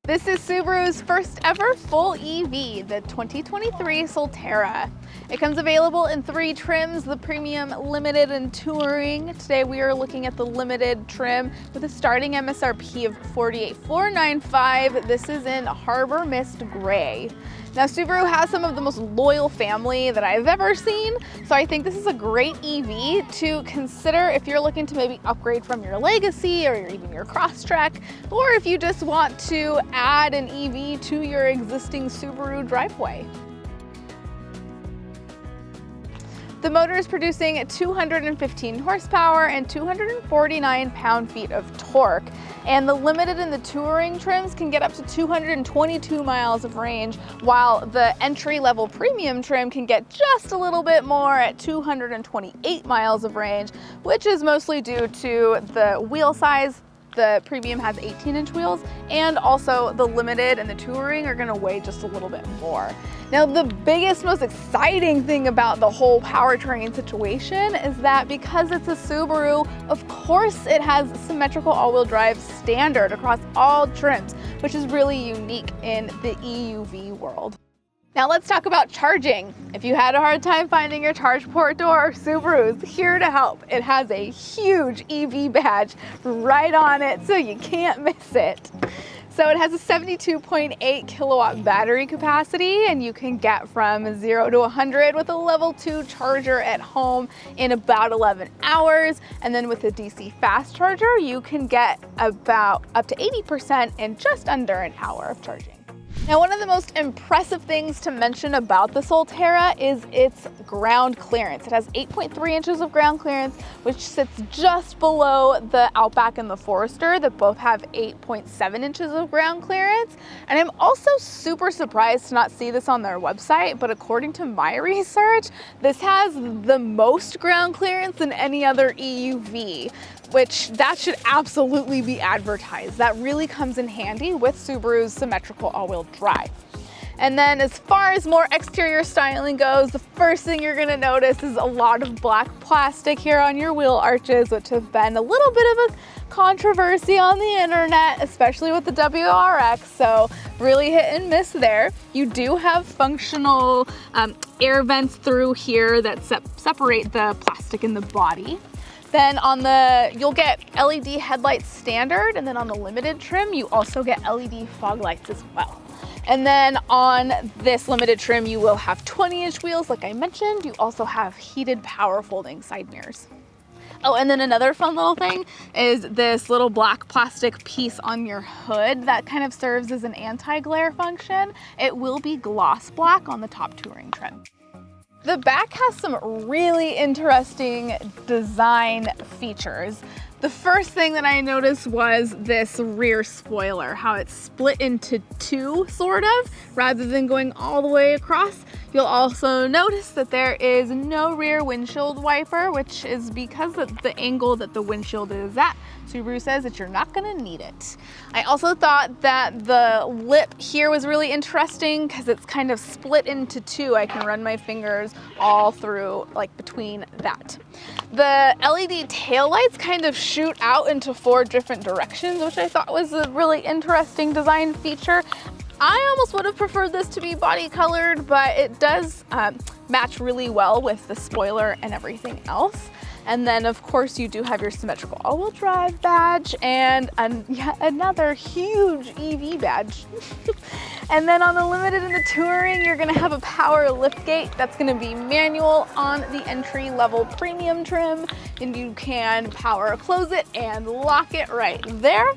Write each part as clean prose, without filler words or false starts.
This is Subaru's first ever full EV, the 2023 Solterra. It comes available in 3 trims, the Premium, Limited, and Touring. Today we are looking at the Limited trim with a starting MSRP of $48,495. This is in Harbor Mist Gray. Now Subaru has some of the most loyal family that I've ever seen, so I think this is a great EV to consider if you're looking to maybe upgrade from your Legacy or even your Crosstrek, or if you just want to add an EV to your existing Subaru driveway. The motor is producing 215 horsepower and 249 pound-feet of torque. And the Limited and the Touring trims can get up to 222 miles of range, while the entry-level Premium trim can get just a little bit more at 228 miles of range, which is mostly due to the wheel size. The Premium has 18-inch wheels, and also the Limited and the Touring are gonna weigh just a little bit more. Now, the biggest, most exciting thing about the whole powertrain situation is that because it's a Subaru, of course it has symmetrical all-wheel drive standard across all trims, which is really unique in the EUV world. Now let's talk about charging. If you had a hard time finding your charge port door, Subaru's here to help. It has a huge EV badge right on it, so you can't miss it. So it has a 72.8 kilowatt battery capacity, and you can get from 0 to 100 with a level 2 charger at home in about 11 hours. And then with the DC fast charger, you can get about up to 80% in just under an hour of charging. Now, one of the most impressive things to mention about the Solterra is its ground clearance. It has 8.3 inches of ground clearance, which sits just below the Outback and the Forester that both have 8.7 inches of ground clearance. And I'm also super surprised to not see this on their website, but according to my research, this has the most ground clearance than any other EUV, which that should absolutely be advertised. That really comes in handy with Subaru's symmetrical all-wheel drive. And then as far as more exterior styling goes, the first thing you're gonna notice is a lot of black plastic here on your wheel arches, which have been a little bit of a controversy on the internet, especially with the WRX, so really hit and miss there. You do have functional air vents through here that separate the plastic in the body. Then you'll get LED headlights standard, and then on the Limited trim, you also get LED fog lights as well. And then on this Limited trim, you will have 20-inch wheels, like I mentioned. You also have heated power folding side mirrors. Oh, and then another fun little thing is this little black plastic piece on your hood that kind of serves as an anti-glare function. It will be gloss black on the top Touring trim. The back has some really interesting design features. The first thing that I noticed was this rear spoiler, how it's split into 2, sort of, rather than going all the way across. You'll also notice that there is no rear windshield wiper, which is because of the angle that the windshield is at. Subaru says that you're not gonna need it. I also thought that the lip here was really interesting because it's kind of split into 2. I can run my fingers all through, like between that. The LED taillights kind of shoot out into 4 different directions, which I thought was a really interesting design feature. I almost would have preferred this to be body colored, but it does match really well with the spoiler and everything else. And then of course you do have your symmetrical all-wheel drive badge and yet another huge EV badge. And then on the Limited and the Touring, you're gonna have a power liftgate that's gonna be manual on the entry-level Premium trim, and you can power close it and lock it right there.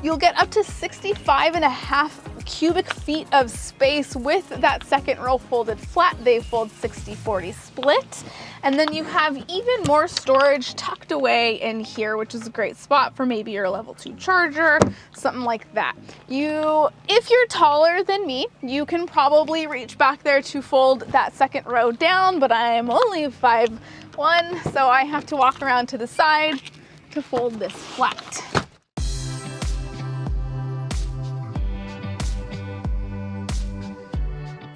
You'll get up to 65.5 cubic feet of space with that second row folded flat. They fold 60-40 split. And then you have even more storage tucked away in here, which is a great spot for maybe your level 2 charger, something like that. If you're taller than me, you can probably reach back there to fold that second row down, but I am only 5'1", so I have to walk around to the side to fold this flat.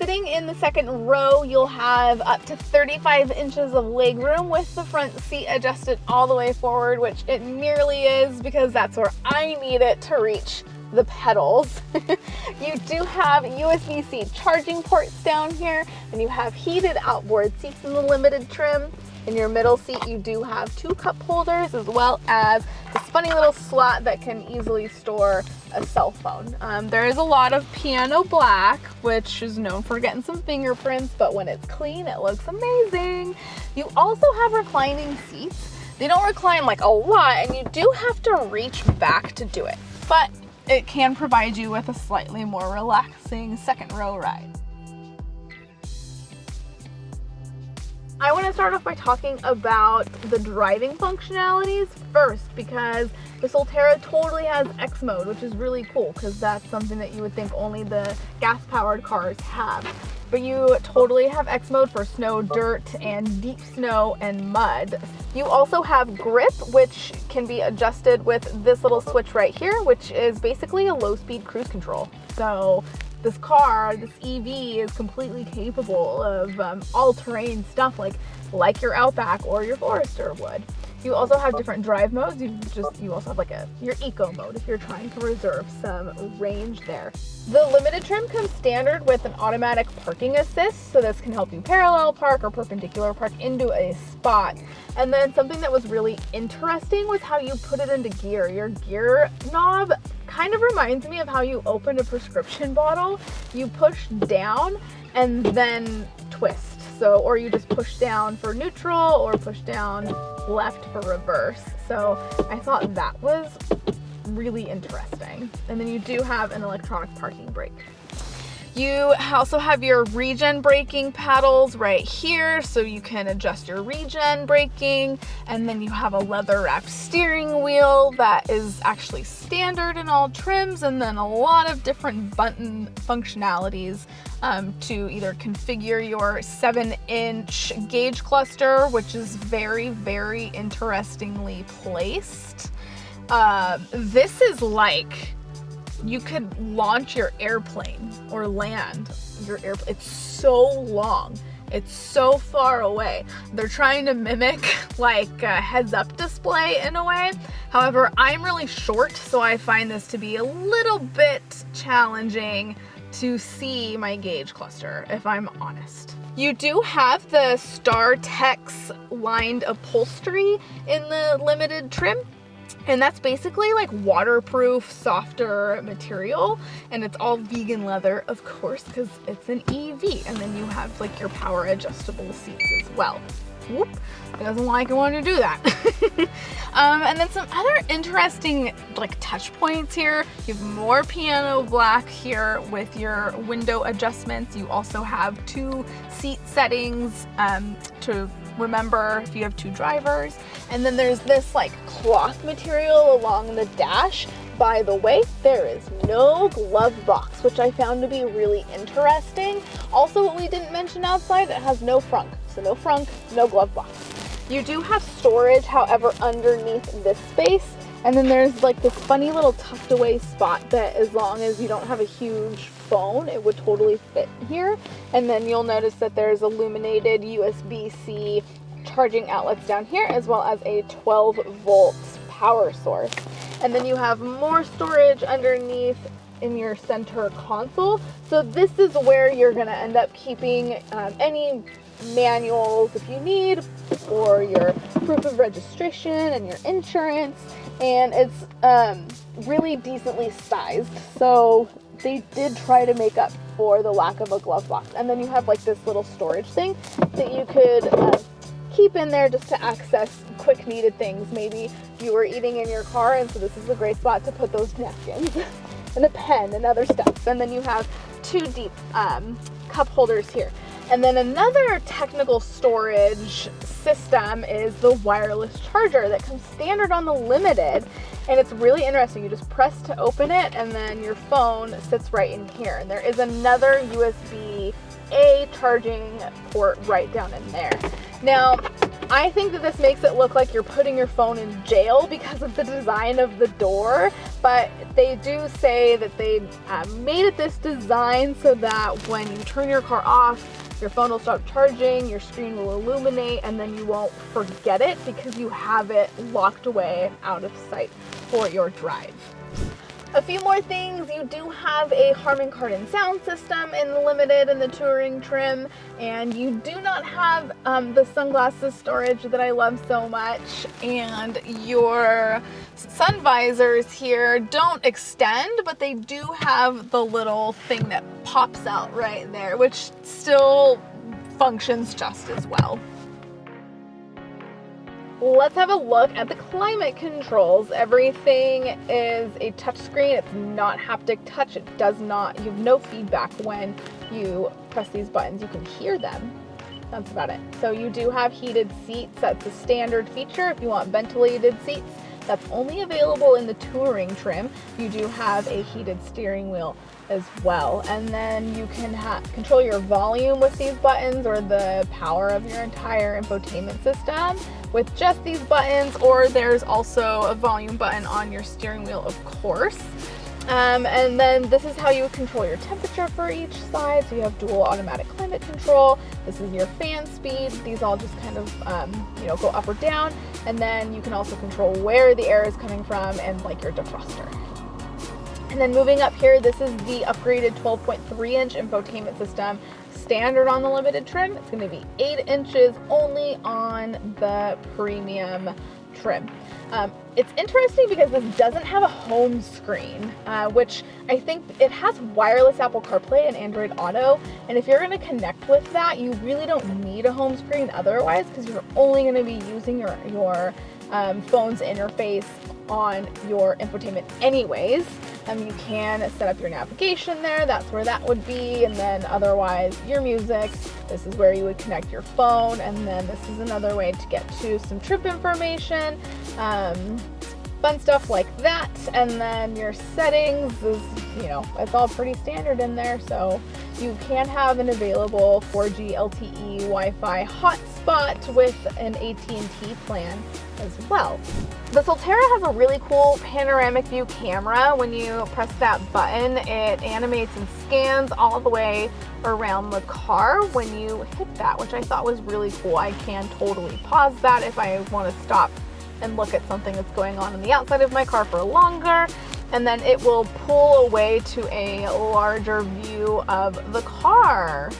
Sitting in the second row, you'll have up to 35 inches of legroom with the front seat adjusted all the way forward, which it nearly is because that's where I need it to reach the pedals. You do have USB-C charging ports down here, and you have heated outboard seats in the limited trim. In your middle seat, you do have 2 cup holders, as well as this funny little slot that can easily store a cell phone. There is a lot of piano black, which is known for getting some fingerprints, but when it's clean, it looks amazing. You also have reclining seats. They don't recline like a lot, and you do have to reach back to do it, but it can provide you with a slightly more relaxing second row ride. I want to start off by talking about the driving functionalities first, because the Solterra totally has X mode, which is really cool because that's something that you would think only the gas-powered cars have. But you totally have X mode for snow, dirt, and deep snow and mud. You also have grip, which can be adjusted with this little switch right here, which is basically a low-speed cruise control. So this car, this EV, is completely capable of all-terrain stuff like your Outback or your Forester would. You also have different drive modes. You also have like your eco mode if you're trying to reserve some range there. The limited trim comes standard with an automatic parking assist, so this can help you parallel park or perpendicular park into a spot. And then something that was really interesting was how you put it into gear. Your gear knob kind of reminds me of how you open a prescription bottle. You push down and then twist. So, or you just push down for neutral or push down left for reverse. So I thought that was really interesting. And then you do have an electronic parking brake. You also have your regen braking paddles right here, so you can adjust your regen braking. And then you have a leather wrapped steering wheel that is actually standard in all trims, and then a lot of different button functionalities to either configure your 7-inch gauge cluster, which is very, very interestingly placed. This is like you could launch your airplane or land your airplane. It's so long. It's so far away. They're trying to mimic like a heads-up display in a way. However, I'm really short, so I find this to be a little bit challenging to see my gauge cluster, if I'm honest. You do have the Star Tex lined upholstery in the limited trim. And that's basically like waterproof, softer material, and it's all vegan leather, of course, because it's an EV. And then you have like your power adjustable seats as well. Whoop, it doesn't like it when you do that. And then some other interesting like touch points here. You have more piano black here with your window adjustments. You also have 2 seat settings to remember if you have 2 drivers. And then there's this like cloth material along the dash. By the way, there is no glove box, which I found to be really interesting. Also, what we didn't mention outside, it has no frunk. So no frunk, no glove box. You do have storage, however, underneath this space. And then there's like this funny little tucked away spot that as long as you don't have a huge phone, it would totally fit here. And then you'll notice that there's illuminated USB-C charging outlets down here, as well as a 12 volts power source. And then you have more storage underneath in your center console. So this is where you're gonna end up keeping any manuals if you need, or your proof of registration and your insurance. And it's really decently sized. So they did try to make up for the lack of a glove box. And then you have like this little storage thing that you could keep in there just to access quick needed things. Maybe you were eating in your car, and so this is a great spot to put those napkins and a pen and other stuff. And then you have 2 deep cup holders here. And then another technical storage system is the wireless charger that comes standard on the limited. And it's really interesting. You just press to open it, and then your phone sits right in here. And there is another USB-A charging port right down in there. Now, I think that this makes it look like you're putting your phone in jail because of the design of the door, but they do say that they made it this design so that when you turn your car off, your phone will stop charging, your screen will illuminate, and then you won't forget it because you have it locked away out of sight for your drive. A few more things, you do have a Harman Kardon sound system in the Limited and the Touring trim, and you do not have the sunglasses storage that I love so much, and your sun visors here don't extend, but they do have the little thing that pops out right there, which still functions just as well. Let's have a look at the climate controls. Everything is a touch screen. It's not haptic touch. It does not, you have no feedback when you press these buttons. You can hear them. That's about it. So you do have heated seats. That's a standard feature. If you want ventilated seats, that's only available in the Touring trim. You do have a heated steering wheel as well. And then you can control your volume with these buttons, or the power of your entire infotainment system with just these buttons, or there's also a volume button on your steering wheel, of course. And then this is how you control your temperature for each side. So you have dual automatic climate control. This is your fan speed. These all just kind of, go up or down. And then you can also control where the air is coming from, and like your defroster. And then moving up here, this is the upgraded 12.3-inch infotainment system. Standard on the Limited trim. It's going to be 8 inches only on the premium trim. It's interesting because this doesn't have a home screen, which I think it has wireless Apple CarPlay and Android Auto. And if you're going to connect with that, you really don't need a home screen otherwise, because you're only going to be using your phone's interface on your infotainment anyways. You can set up your navigation there, that's where that would be, and then otherwise your music, this is where you would connect your phone, and then this is another way to get to some trip information, fun stuff like that. And then your settings is, it's all pretty standard in there, so you can have an available 4G LTE Wi-Fi hotspot with an AT&T plan as well. The Solterra has a really cool panoramic view camera. When you press that button, it animates and scans all the way around the car when you hit that, which I thought was really cool. I can totally pause that if I want to stop and look at something that's going on the outside of my car for longer, and then it will pull away to a larger view of the car.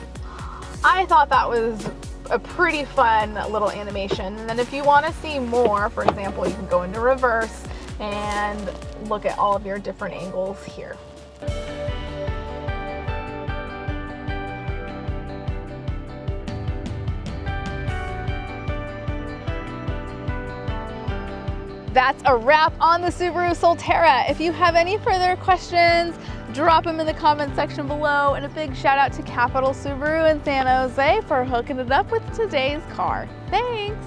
I thought that was a pretty fun little animation. And then if you want to see more, for example, you can go into reverse and look at all of your different angles here. That's a wrap on the Subaru Solterra. If you have any further questions, drop them in the comment section below. And a big shout out to Capital Subaru in San Jose for hooking it up with today's car. Thanks.